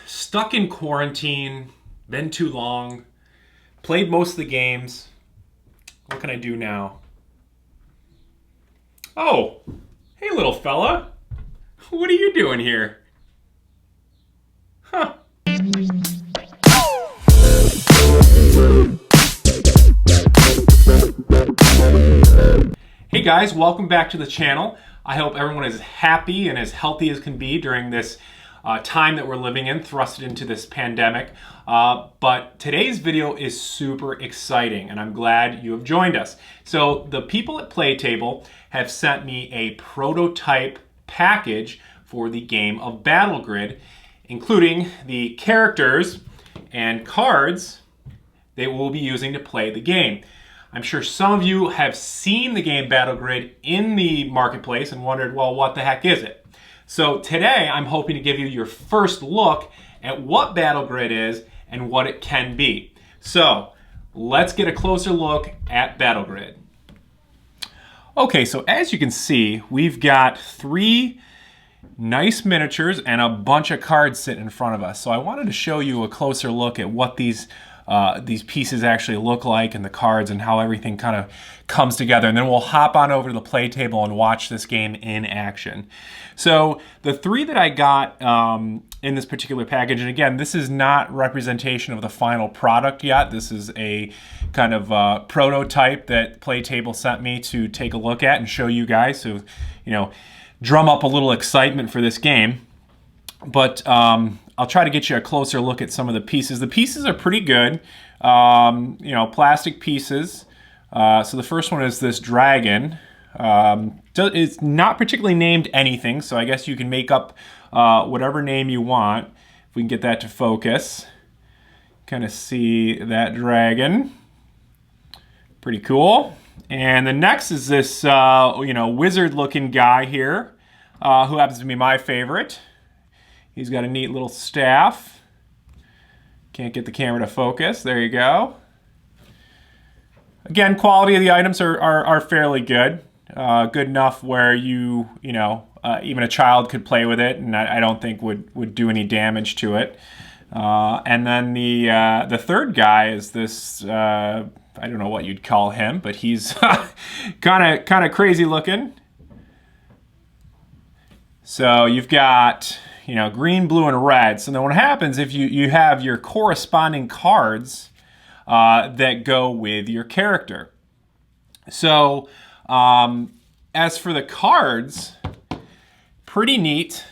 Stuck in quarantine, been too long, played most of the games. What can I do now? Oh, hey little fella. What are you doing here? Huh. Hey guys, welcome back to the channel. I hope everyone is happy and as healthy as can be during this time that we're living in, thrusted into this pandemic. But today's video is super exciting and I'm glad you have joined us. So the people at PlayTable have sent me a prototype package for the game of Battlegrid, including the characters and cards they will be using to play the game. I'm sure some of you have seen the game Battlegrid in the marketplace and wondered, well, what the heck is it? So today I'm hoping to give you your first look at what Battlegrid is and what it can be. So let's get a closer look at Battlegrid. Okay, so as you can see, we've got three nice miniatures and a bunch of cards sitting in front of us. So I wanted to show you a closer look at what these pieces actually look like and the cards and how everything kind of comes together. And then we'll hop on over to the play table and watch this game in action. So the three that I got in this particular package, and again, this is not representation of the final product yet. This is a kind of prototype that PlayTable sent me to take a look at and show you guys. So, you know, drum up a little excitement for this game. But I'll try to get you a closer look at some of the pieces. The pieces are pretty good, you know, plastic pieces. So the first one is this dragon. It's not particularly named anything, so I guess you can make up whatever name you want. If we can get that to focus. Kind of see that dragon. Pretty cool. And the next is this, you know, wizard-looking guy here, who happens to be my favorite. He's got a neat little staff. Can't get the camera to focus. There you go. Again, quality of the items are fairly good. Good enough where you know, even a child could play with it, and I don't think would do any damage to it. And then the third guy is this, I don't know what you'd call him, but he's kind of crazy looking. So you've got, you know, green, blue, and red. So then what happens if you have your corresponding cards that go with your character. So as for the cards, pretty neat,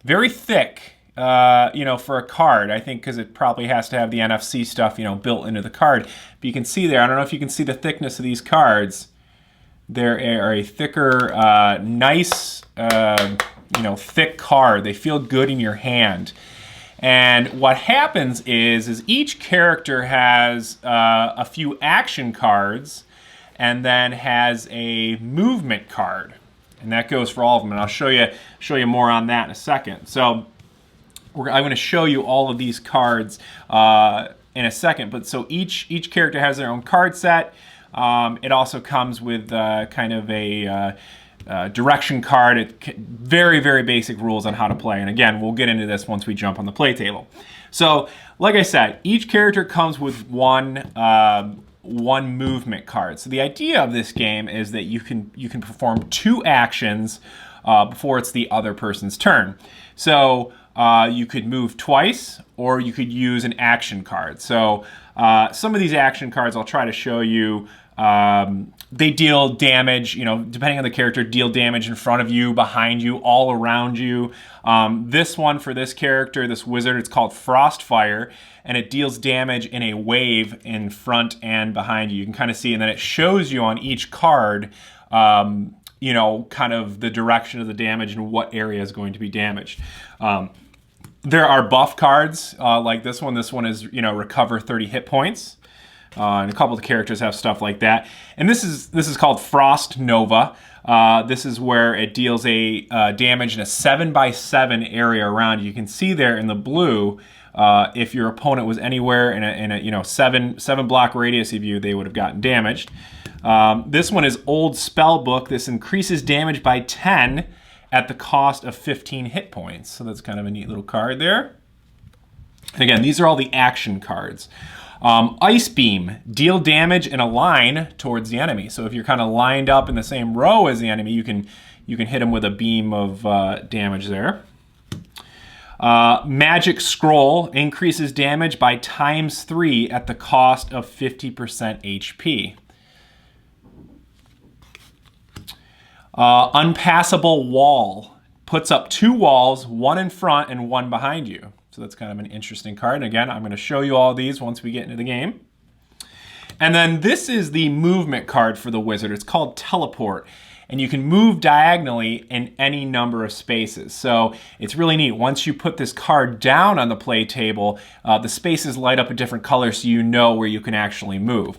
very thick, you know, for a card. I think because it probably has to have the NFC stuff, you know, built into the card. But you can see there, I don't know if you can see the thickness of these cards. They're a thicker, nice, you know, thick card. They feel good in your hand. And what happens is each character has a few action cards and then has a movement card. And that goes for all of them. And I'll show you more on that in a second. So I'm going to show you all of these cards in a second. But so each character has their own card set. It also comes with kind of a direction card. Very, very basic rules on how to play. And again, we'll get into this once we jump on the play table. So, like I said, each character comes with one movement card. So the idea of this game is that you can perform two actions before it's the other person's turn. So you could move twice, or you could use an action card. So some of these action cards I'll try to show you. They deal damage, you know, depending on the character, deal damage in front of you, behind you, all around you. This one for this character, this wizard, it's called Frostfire, and it deals damage in a wave in front and behind you. You can kind of see, and then it shows you on each card, you know, kind of the direction of the damage and what area is going to be damaged. There are buff cards like this one. This one is, you know, recover 30 hit points. And a couple of the characters have stuff like that. And this is called Frost Nova. This is where it deals a damage in a 7x7 area around you. You can see there in the blue, if your opponent was anywhere in a you know, seven block radius of you, they would have gotten damaged. This one is Old Spellbook. This increases damage by 10 at the cost of 15 hit points. So that's kind of a neat little card there. And again, these are all the action cards. Ice Beam, deal damage in a line towards the enemy. So if you're kind of lined up in the same row as the enemy, you can hit them with a beam of damage there. Magic Scroll increases damage by ×3 at the cost of 50% HP. Unpassable Wall puts up 2 walls, one in front and one behind you. So that's kind of an interesting card. And again, I'm going to show you all these once we get into the game. And then this is the movement card for the wizard. It's called Teleport. And you can move diagonally in any number of spaces. So it's really neat. Once you put this card down on the play table, the spaces light up a different color so you know where you can actually move.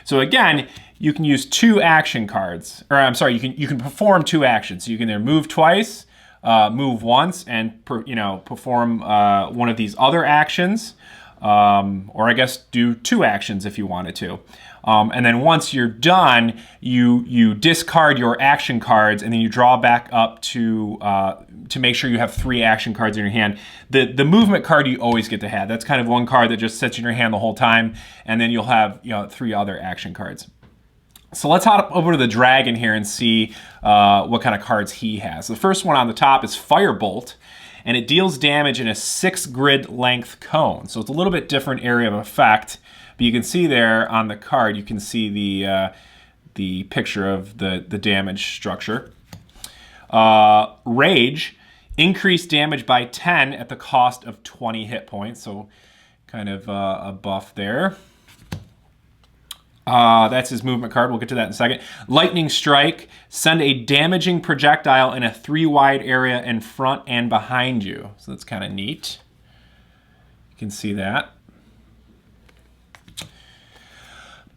So again, you can use 2 action cards. Or I'm sorry, you can perform 2 actions. So you can either move twice, move once, and perform one of these other actions, or I guess do 2 actions if you wanted to. And then once you're done, you discard your action cards, and then you draw back up to make sure you have 3 action cards in your hand. The movement card you always get to have. That's kind of one card that just sits in your hand the whole time, and then you'll have 3 other action cards. So let's hop over to the dragon here and see what kind of cards he has. The first one on the top is Firebolt, and it deals damage in a 6 grid length cone. So it's a little bit different area of effect, but you can see there on the card, you can see the picture of the damage structure. Rage, increased damage by 10 at the cost of 20 hit points. So kind of a buff there. That's his movement card. We'll get to that in a second. Lightning Strike. Send a damaging projectile in a 3 wide area in front and behind you. So that's kind of neat. You can see that.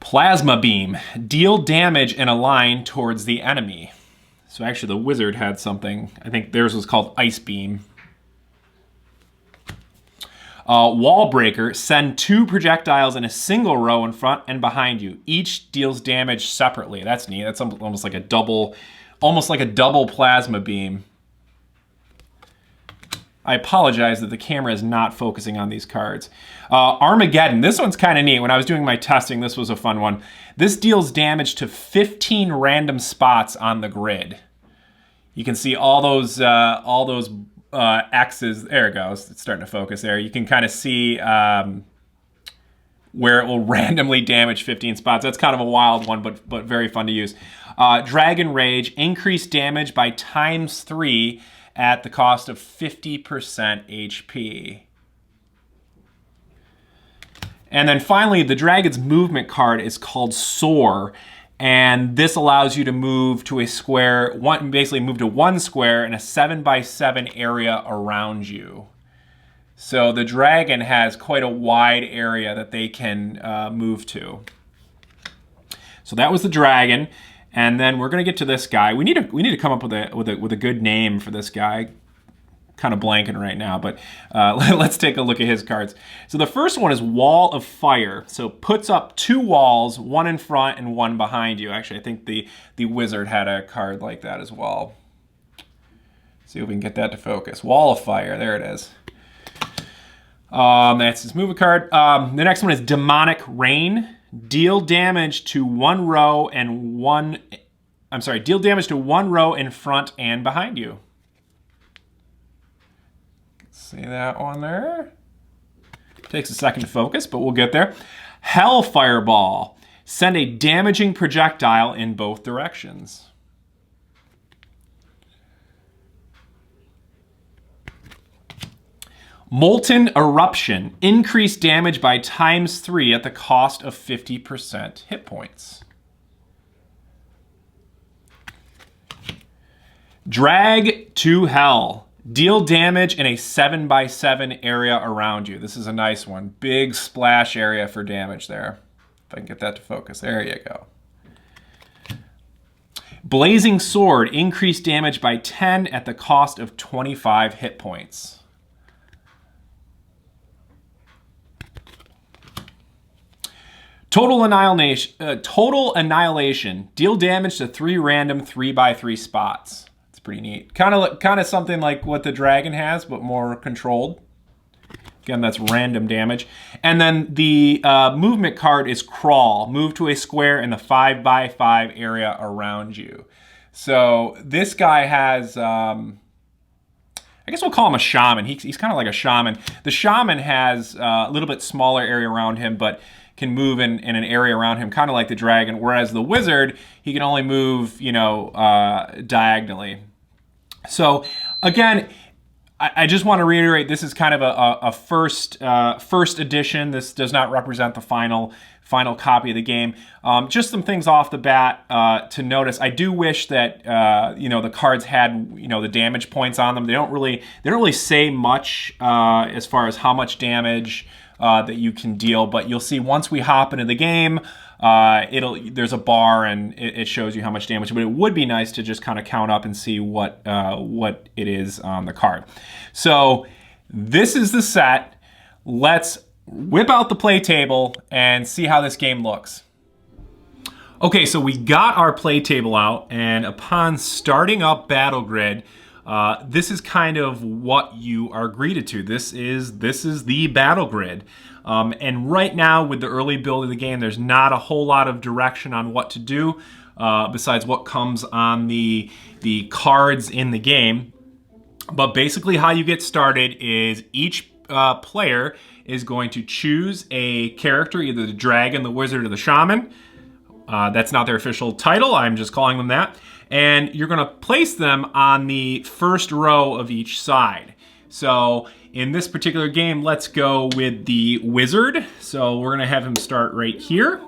Plasma Beam. Deal damage in a line towards the enemy. So actually the wizard had something. I think theirs was called Ice Beam. Wall Breaker, send 2 projectiles in a single row in front and behind you. Each deals damage separately. That's neat. That's almost like a double plasma beam. I apologize that the camera is not focusing on these cards. Armageddon, this one's kind of neat. When I was doing my testing, this was a fun one. This deals damage to 15 random spots on the grid. You can see all those X's. There it goes. It's starting to focus there. You can kind of see where it will randomly damage 15 spots. That's kind of a wild one, but very fun to use. Dragon Rage, increased damage by ×3 at the cost of 50% HP. And then finally, the dragon's movement card is called Soar. And this allows you to move to a square, basically move to 1 square in a 7x7 area around you. So the dragon has quite a wide area that they can move to. So that was the dragon. And then we're going to get to this guy. We need to come up with a good name for this guy. Kind of blanking right now, but let's take a look at his cards. So the first one is Wall of Fire. So puts up 2 walls, one in front and one behind you. Actually, I think the wizard had a card like that as well. See if we can get that to focus. Wall of Fire, there it is. That's his movement card. The next one is Demonic Rain. Deal damage to 1 row and deal damage to 1 row in front and behind you. See that one there? Takes a second to focus, but we'll get there. Hell Fireball. Send a damaging projectile in both directions. Molten Eruption. Increased damage by ×3 at the cost of 50% hit points. Drag to Hell. Deal damage in a 7x7 area around you. This is a nice one. Big splash area for damage there. If I can get that to focus. There you go. Blazing Sword. Increased damage by 10 at the cost of 25 hit points. Total Annihilation. Deal damage to 3 random 3x3 spots. Pretty neat. Kind of something like what the dragon has, but more controlled. Again, that's random damage. And then the movement card is Crawl. Move to a square in the 5x5 area around you. So this guy has, I guess we'll call him a shaman. He's kind of like a shaman. The shaman has a little bit smaller area around him, but can move in an area around him, kind of like the dragon. Whereas the wizard, he can only move, you know, diagonally. So again, I just want to reiterate, this is kind of a first edition. This does not represent the final copy of the game. Just some things off the bat to notice. I do wish that you know, the cards had, you know, the damage points on them. They don't really say much as far as how much damage that you can deal, but you'll see once we hop into the game, there's a bar and it shows you how much damage. But it would be nice to just kind of count up and see what it is on the card. So this is the set. Let's whip out the play table and see how this game looks. Okay, so we got our play table out, and upon starting up Battlegrid, this is kind of what you are greeted to. This is the battle grid. And right now, with the early build of the game, there's not a whole lot of direction on what to do besides what comes on the cards in the game. But basically how you get started is each player is going to choose a character, either the dragon, the wizard, or the shaman. That's not their official title, I'm just calling them that. And you're gonna place them on the first row of each side. So in this particular game, let's go with the wizard. So we're gonna have him start right here.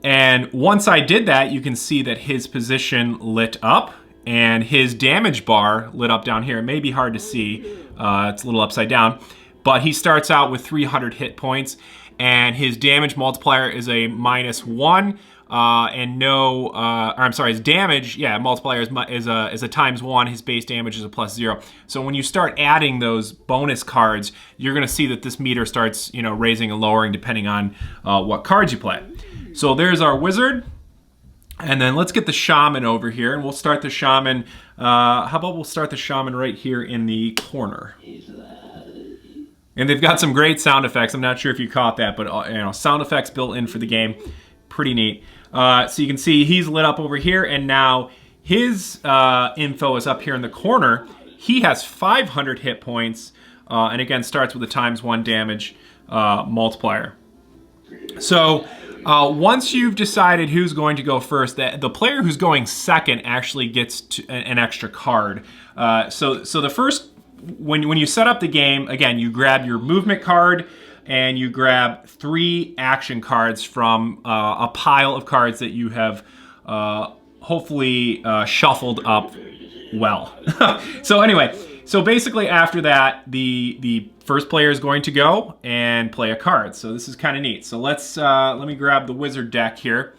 And once I did that, you can see that his position lit up and his damage bar lit up down here. It may be hard to see, it's a little upside down, but he starts out with 300 hit points and his damage multiplier is a -1. And his damage, multiplier is a ×1. His base damage is a +0. So when you start adding those bonus cards, you're going to see that this meter starts, you know, raising and lowering depending on what cards you play. So there's our wizard, and then let's get the shaman over here, and we'll start the shaman. How about we'll start the shaman right here in the corner. And they've got some great sound effects. I'm not sure if you caught that, but you know, sound effects built in for the game, pretty neat. So you can see he's lit up over here, and now his info is up here in the corner. He has 500 hit points, and again starts with a ×1 damage multiplier. So once you've decided who's going to go first, the player who's going second actually gets an extra card. So the first, when you set up the game, again, you grab your movement card, and you grab 3 action cards from a pile of cards that you have hopefully shuffled up well. So anyway, so basically after that, the first player is going to go and play a card. So this is kind of neat. So let me grab the wizard deck here.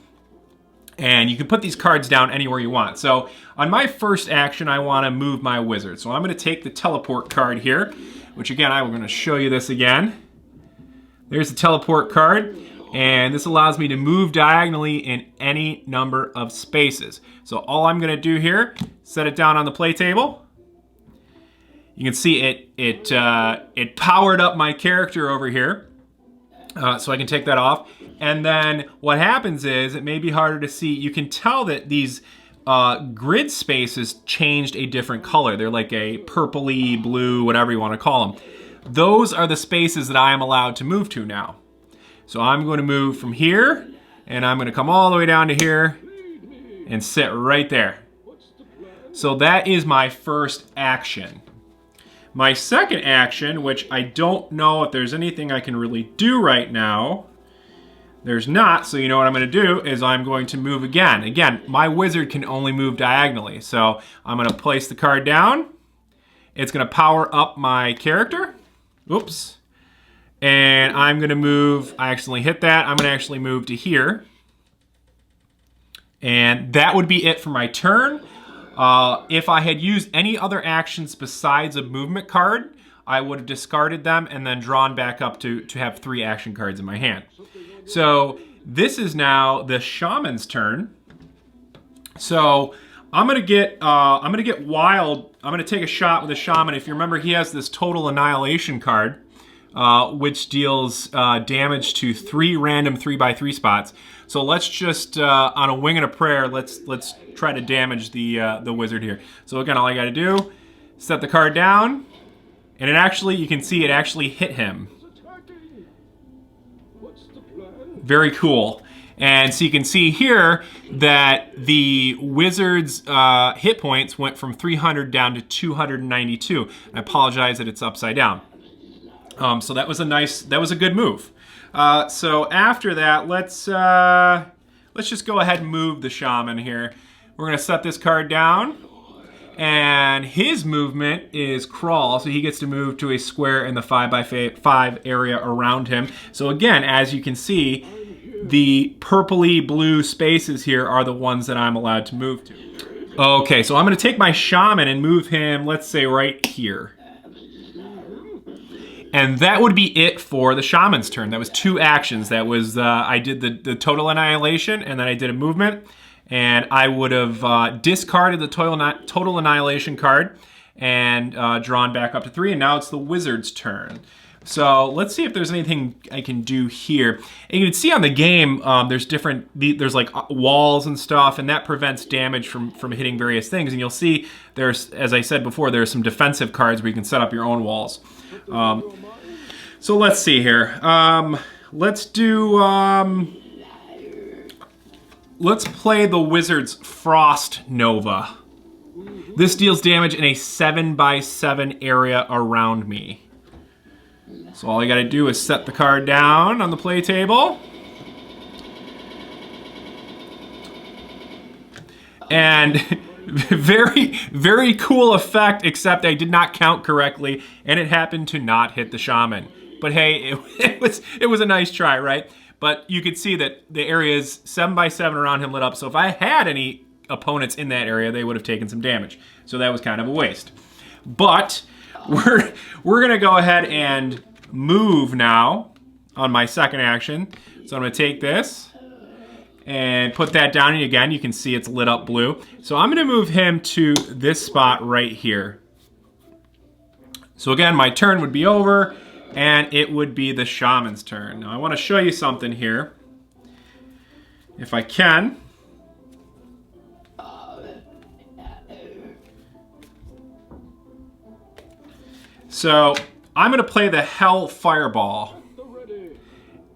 And you can put these cards down anywhere you want. So on my first action, I want to move my wizard. So I'm going to take the teleport card here, which again, I'm going to show you this again. There's the teleport card, and this allows me to move diagonally in any number of spaces. So all I'm going to do here, set it down on the play table. You can see it powered up my character over here, so I can take that off. And then what happens is, it may be harder to see, you can tell that these grid spaces changed a different color. They're like a purpley, blue, whatever you want to call them. Those are the spaces that I am allowed to move to now. So I'm going to move from here, and I'm going to come all the way down to here and sit right there. So that is my first action. My second action, which I don't know if there's anything I can really do right now. There's not, so you know what I'm going to do is I'm going to move again. Again, my wizard can only move diagonally. So I'm going to place the card down. It's going to power up my character. Oops. And I'm going to move, I accidentally hit that. I'm going to actually move to here. And that would be it for my turn. If I had used any other actions besides a movement card, I would have discarded them and then drawn back up to have 3 action cards in my hand. So this is now the shaman's turn. So I'm gonna get wild. I'm gonna take a shot with the shaman. If you remember, he has this total annihilation card, which deals damage to 3 random 3x3 spots. So let's just, on a wing and a prayer, let's try to damage the wizard here. So again, all I got to do, set the card down, and it actually, you can see it actually hit him. Very cool. And so you can see here that the wizard's hit points went from 300 down to 292. I apologize that it's upside down. So that was a good move. So after that, let's just go ahead and move the shaman here. We're gonna set this card down, and his movement is crawl, so he gets to move to a square in the 5x5 area around him. So again, as you can see, the purpley blue spaces here are the ones that I'm allowed to move to. Okay, so I'm gonna take my shaman and move him, let's say right here. And that would be it for the shaman's turn. That was 2 actions. That was, I did the total annihilation, and then I did a movement. And I would have discarded the total annihilation card and drawn back up to 3, and now it's the wizard's turn. So let's see if there's anything I can do here. And you can see on the game, there's like walls and stuff, and that prevents damage from hitting various things. And you'll see there's, as I said before, there's some defensive cards where you can set up your own walls. So let's see here. Let's play the wizard's Frost Nova. This deals damage in a 7x7 area around me. So all I gotta do is set the card down on the play table. And very, very cool effect, except I did not count correctly, and it happened to not hit the shaman. But hey, it was a nice try, right? But you could see that the area is 7x7 around him lit up, so if I had any opponents in that area, they would have taken some damage. So that was kind of a waste. But we're gonna go ahead and move now on my second action. So I'm gonna take this and put that down, and again, you can see it's lit up blue. So I'm gonna move him to this spot right here. So again, my turn would be over, and it would be the shaman's turn. Now I wanna show you something here, if I can. So I'm gonna play the Hell Fireball.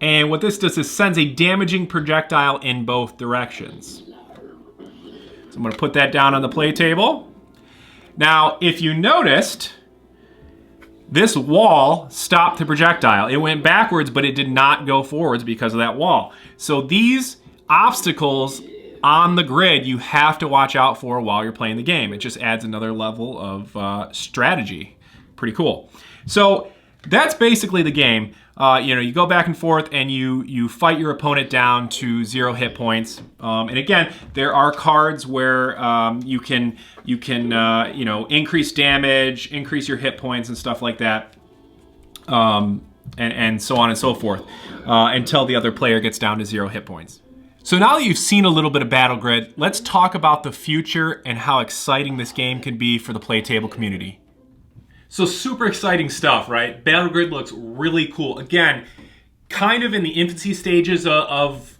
And what this does is sends a damaging projectile in both directions. So I'm gonna put that down on the play table. Now, if you noticed, this wall stopped the projectile. It went backwards, but it did not go forwards because of that wall. So these obstacles on the grid you have to watch out for while you're playing the game. It just adds another level of strategy. Pretty cool. So that's basically the game. You go back and forth, and you fight your opponent down to 0 hit points. And again, there are cards where you can increase damage, increase your hit points, and stuff like that, and so on and so forth, until the other player gets down to 0 hit points. So now that you've seen a little bit of Battlegrid, let's talk about the future and how exciting this game can be for the PlayTable community. So super exciting stuff, right? Battlegrid looks really cool. Again, kind of in the infancy stages of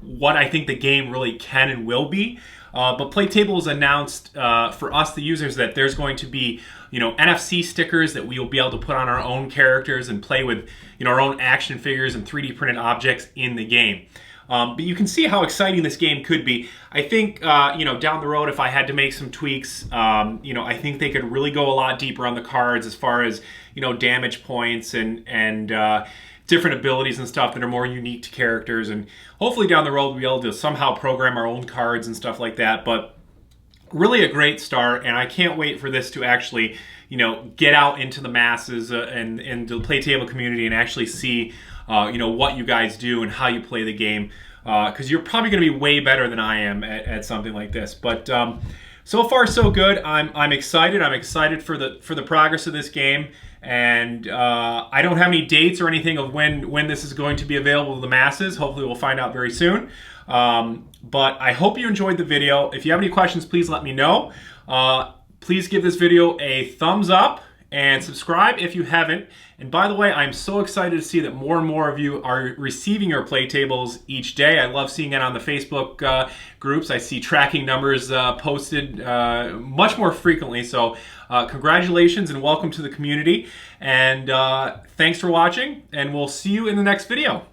what I think the game really can and will be. But PlayTable has announced for us, the users, that there's going to be, NFC stickers that we will be able to put on our own characters and play with, our own action figures and 3D printed objects in the game. But you can see how exciting this game could be. I think, down the road, if I had to make some tweaks, I think they could really go a lot deeper on the cards as far as, damage points and different abilities and stuff that are more unique to characters. And hopefully down the road, we'll be able to somehow program our own cards and stuff like that. But really a great start, and I can't wait for this to actually, get out into the masses and the PlayTable community and actually see what you guys do and how you play the game, because you're probably going to be way better than I am at something like this. But so far so good. I'm excited. I'm excited for the progress of this game, and I don't have any dates or anything of when this is going to be available to the masses. Hopefully we'll find out very soon. But I hope you enjoyed the video. If you have any questions, please let me know. Please give this video a thumbs up and subscribe if you haven't. And by the way, I'm so excited to see that more and more of you are receiving your PlayTables each day. I love seeing it on the Facebook groups. I see tracking numbers posted much more frequently. So congratulations and welcome to the community. And thanks for watching, and we'll see you in the next video.